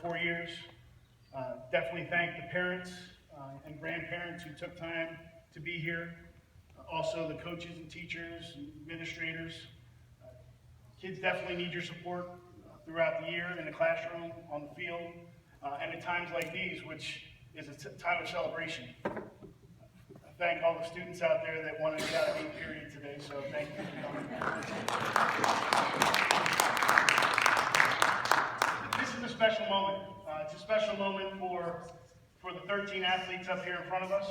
4 years. Definitely thank the parents and grandparents who took time to be here. Also the coaches and teachers and administrators. Kids definitely need your support throughout the year in the classroom, on the field, and at times like these, which is a time of celebration. I thank all the students out there that wanted to get out of 8th period today, so thank you for coming. This is a special moment. It's a special moment for the 13 athletes up here in front of us,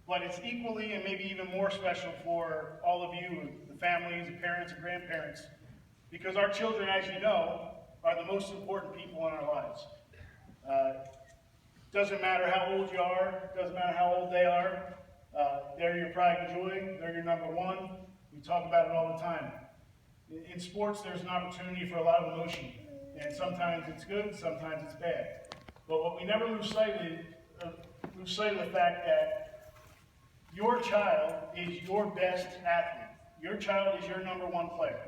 but it's equally and maybe even more special for all of you, the families, the parents, and grandparents, because our children, as you know, are the most important people in our lives. Doesn't matter how old you are, doesn't matter how old they are, they're your pride and joy, they're your number one. We talk about it all the time. In sports, there's an opportunity for a lot of emotion, and sometimes it's good, sometimes it's bad. But what we never lose sight of the fact that your child is your best athlete. Your child is your number one player.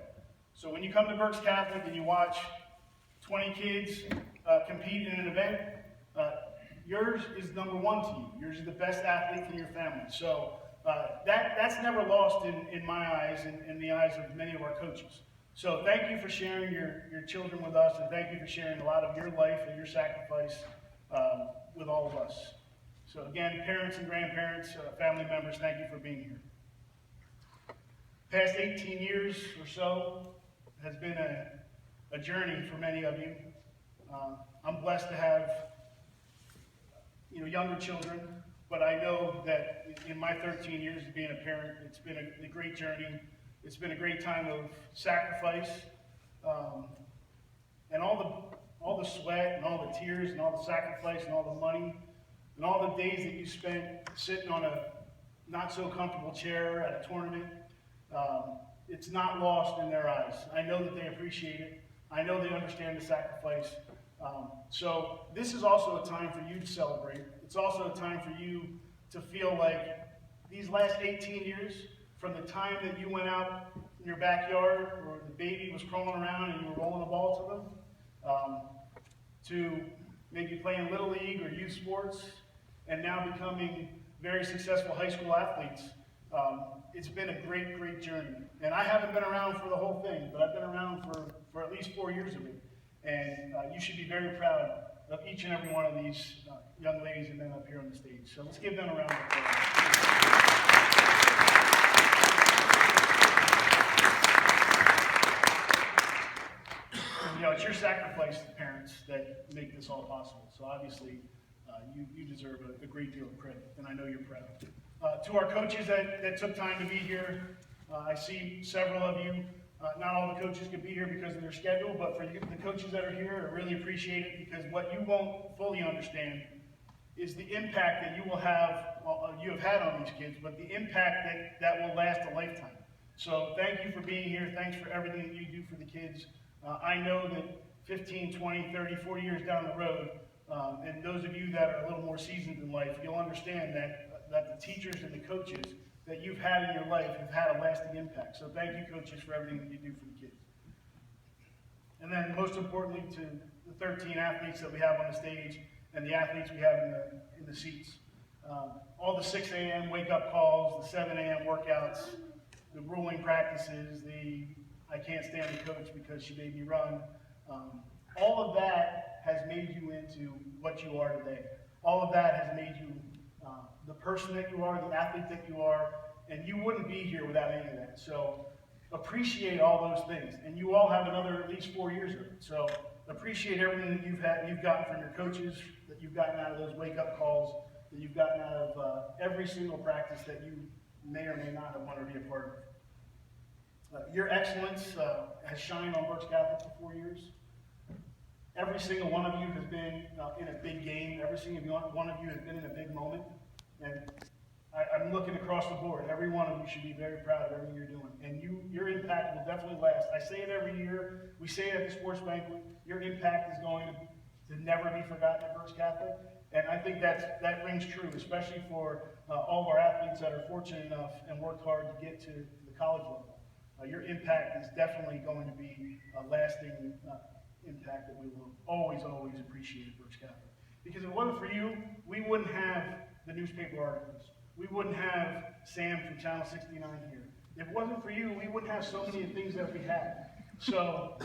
So when you come to Berks Catholic and you watch 20 kids compete in an event, yours is number one to you. Yours is the best athlete from your family. So that's never lost in my eyes and in the eyes of many of our coaches. So thank you for sharing your children with us, and thank you for sharing a lot of your life and your sacrifice with all of us. So again, parents and grandparents, family members, thank you for being here. Past 18 years or so has been a journey for many of you. I'm blessed to have younger children, but I know that in my 13 years of being a parent, it's been a great journey. It's been a great time of sacrifice, and all the sweat and all the tears and all the sacrifice and all the money and all the days that you spent sitting on a not so comfortable chair at a tournament. It's not lost in their eyes. I know that they appreciate it. I know they understand the sacrifice. So this is also a time for you to celebrate. It's also a time for you to feel like these last 18 years, from the time that you went out in your backyard or the baby was crawling around and you were rolling a ball to them, to maybe playing Little League or youth sports, and now becoming very successful high school athletes. It's been a great, great journey. And I haven't been around for the whole thing, but I've been around for at least 4 years of it. And you should be very proud of each and every one of these young ladies and men up here on the stage. So let's give them a round of applause. It's your sacrifice, parents, that make this all possible. So obviously, you deserve a great deal of credit, and I know you're proud. To our coaches that took time to be here, I see several of you. Not all the coaches could be here because of their schedule, but for you, the coaches that are here, I really appreciate it, because what you won't fully understand is the impact that you have had on these kids, but the impact that will last a lifetime. So thank you for being here. Thanks for everything that you do for the kids. I know that 15, 20, 30, 40 years down the road, and those of you that are a little more seasoned in life, you'll understand that the teachers and the coaches that you've had in your life have had a lasting impact. So thank you, coaches, for everything that you do for the kids. And then most importantly, to the 13 athletes that we have on the stage and the athletes we have in the seats. All the 6 a.m. wake-up calls, the 7 a.m. workouts, the grueling practices, the I can't stand the coach because she made me run. All of that has made you into what you are today. All of that has made you the person that you are, the athlete that you are, and you wouldn't be here without any of that. So appreciate all those things. And you all have another at least 4 years of it. So appreciate everything that you've gotten from your coaches, that you've gotten out of those wake-up calls, that you've gotten out of every single practice that you may or may not have wanted to be a part of. Your excellence has shined on Berks Catholic for 4 years. Every single one of you has been in a big game. Every single one of you has been in a big moment. And I'm looking across the board. Every one of you should be very proud of everything you're doing. And your impact will definitely last. I say it every year. We say it at the sports banquet. Your impact is going to never be forgotten at Berks Catholic. And I think that rings true, especially for all of our athletes that are fortunate enough and worked hard to get to the college level. Your impact is definitely going to be lasting impact that we will always, always appreciate at Birch Catholic. Because if it wasn't for you, we wouldn't have the newspaper articles. We wouldn't have Sam from Channel 69 here. If it wasn't for you, we wouldn't have so many things that we have. So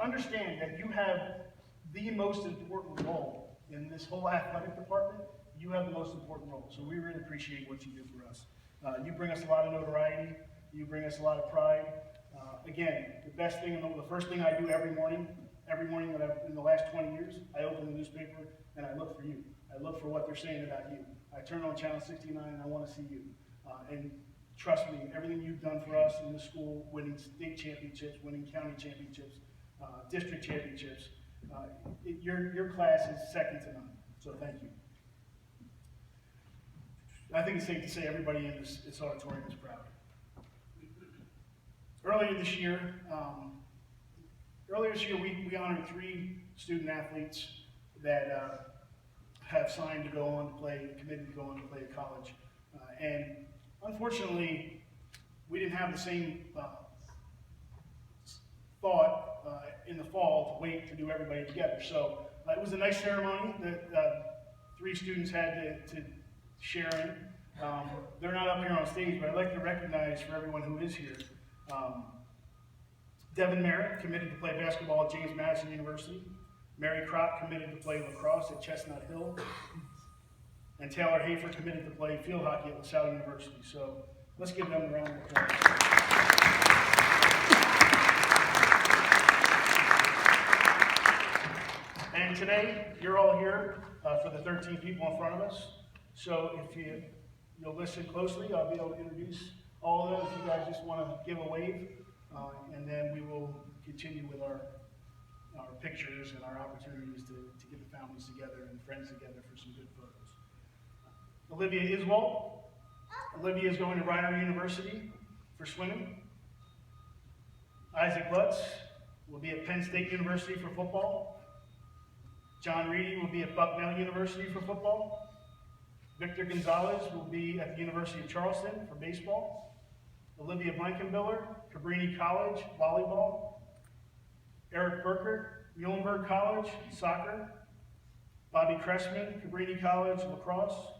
understand that you have the most important role in this whole athletic department. You have the most important role. So we really appreciate what you do for us. You bring us a lot of notoriety. You bring us a lot of pride. Again, the best thing, the first thing I do every morning that in the last 20 years, I open the newspaper and I look for you. I look for what they're saying about you. I turn on Channel 69 and I want to see you. And trust me, everything you've done for us in the school, winning state championships, winning county championships, district championships, your class is second to none. So thank you. I think it's safe to say everybody in this auditorium is proud. Earlier this year, we honored 3 student athletes that have signed to go on to play, committed to go on to play at college. And unfortunately, we didn't have the same thought in the fall to wait to do everybody together. So it was a nice ceremony that 3 students had to share in. They're not up here on stage, but I'd like to recognize for everyone who is here, Devin Merritt, committed to play basketball at James Madison University. Mary Kropp, committed to play lacrosse at Chestnut Hill. And Taylor Hafer, committed to play field hockey at LaSalle University. So let's give them a round of applause. And today, you're all here for the 13 people in front of us. So if you'll listen closely, I'll be able to introduce all of them if you guys just want to give a wave. And then we will continue with our pictures and our opportunities to get the families together and friends together for some good photos. Olivia Iswald. Olivia is going to Reiner University for swimming. Isaac Lutz will be at Penn State University for football. John Reedy will be at Bucknell University for football. Victor Gonzalez will be at the University of Charleston for baseball. Olivia Blankenbiller, Cabrini College, volleyball. Eric Burkert, Muhlenberg College, soccer. Bobby Cressman, Cabrini College, lacrosse.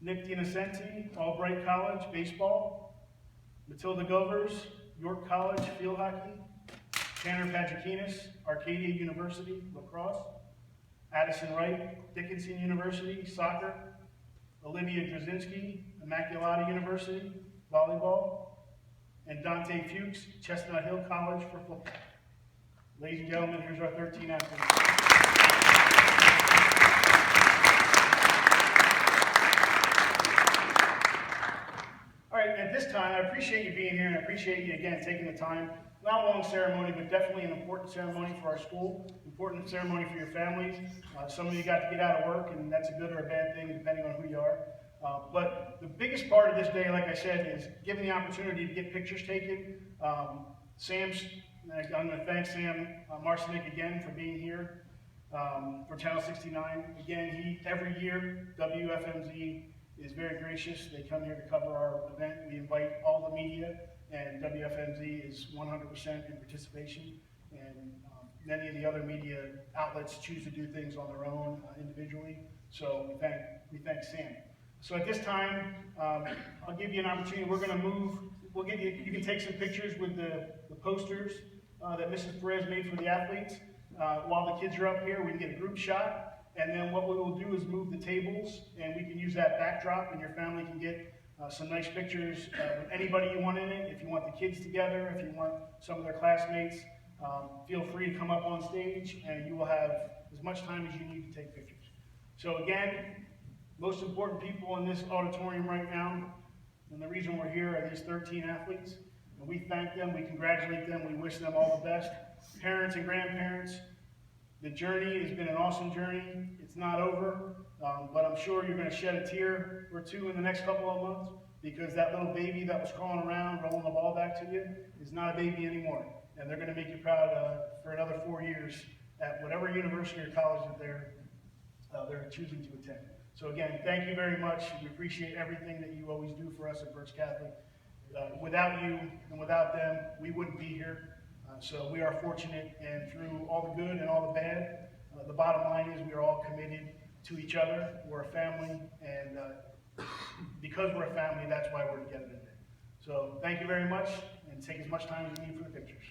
Nick Dinocenti, Albright College, baseball. Matilda Govers, York College, field hockey. Tanner Pagikinis, Arcadia University, lacrosse. Addison Wright, Dickinson University, soccer. Olivia Drzezinski, Immaculata University, volleyball. And Dante Fuchs, Chestnut Hill College for football. Ladies and gentlemen, here's our 13 athletes. All right, at this time, I appreciate you being here, and I appreciate you, again, taking the time. Not a long ceremony, but definitely an important ceremony for our school, important ceremony for your families. Some of you got to get out of work, and that's a good or a bad thing, depending on who you are. But the biggest part of this day, like I said, is giving the opportunity to get pictures taken. I'm going to thank Sam Marcinek again for being here for Channel 69. Again, every year, WFMZ is very gracious. They come here to cover our event. We invite all the media, and WFMZ is 100% in participation. And many of the other media outlets choose to do things on their own individually. So we thank Sam. So at this time, I'll give you an opportunity. We're going to move. We'll give you. You can take some pictures with the posters that Mrs. Perez made for the athletes. While the kids are up here, we can get a group shot. And then what we will do is move the tables, and we can use that backdrop, and your family can get some nice pictures with anybody you want in it. If you want the kids together, if you want some of their classmates, feel free to come up on stage, and you will have as much time as you need to take pictures. So again, most important people in this auditorium right now, and the reason we're here are these 13 athletes. And we thank them, we congratulate them, we wish them all the best. Parents and grandparents, the journey has been an awesome journey. It's not over, but I'm sure you're going to shed a tear or two in the next couple of months, because that little baby that was crawling around, rolling the ball back to you, is not a baby anymore. And they're going to make you proud for another 4 years at whatever university or college that they're choosing to attend. So again, thank you very much. We appreciate everything that you always do for us at Birch Catholic. Without you and without them, we wouldn't be here. So we are fortunate, and through all the good and all the bad, the bottom line is we are all committed to each other. We're a family, and because we're a family, that's why we're together today. So thank you very much, and take as much time as you need for the pictures.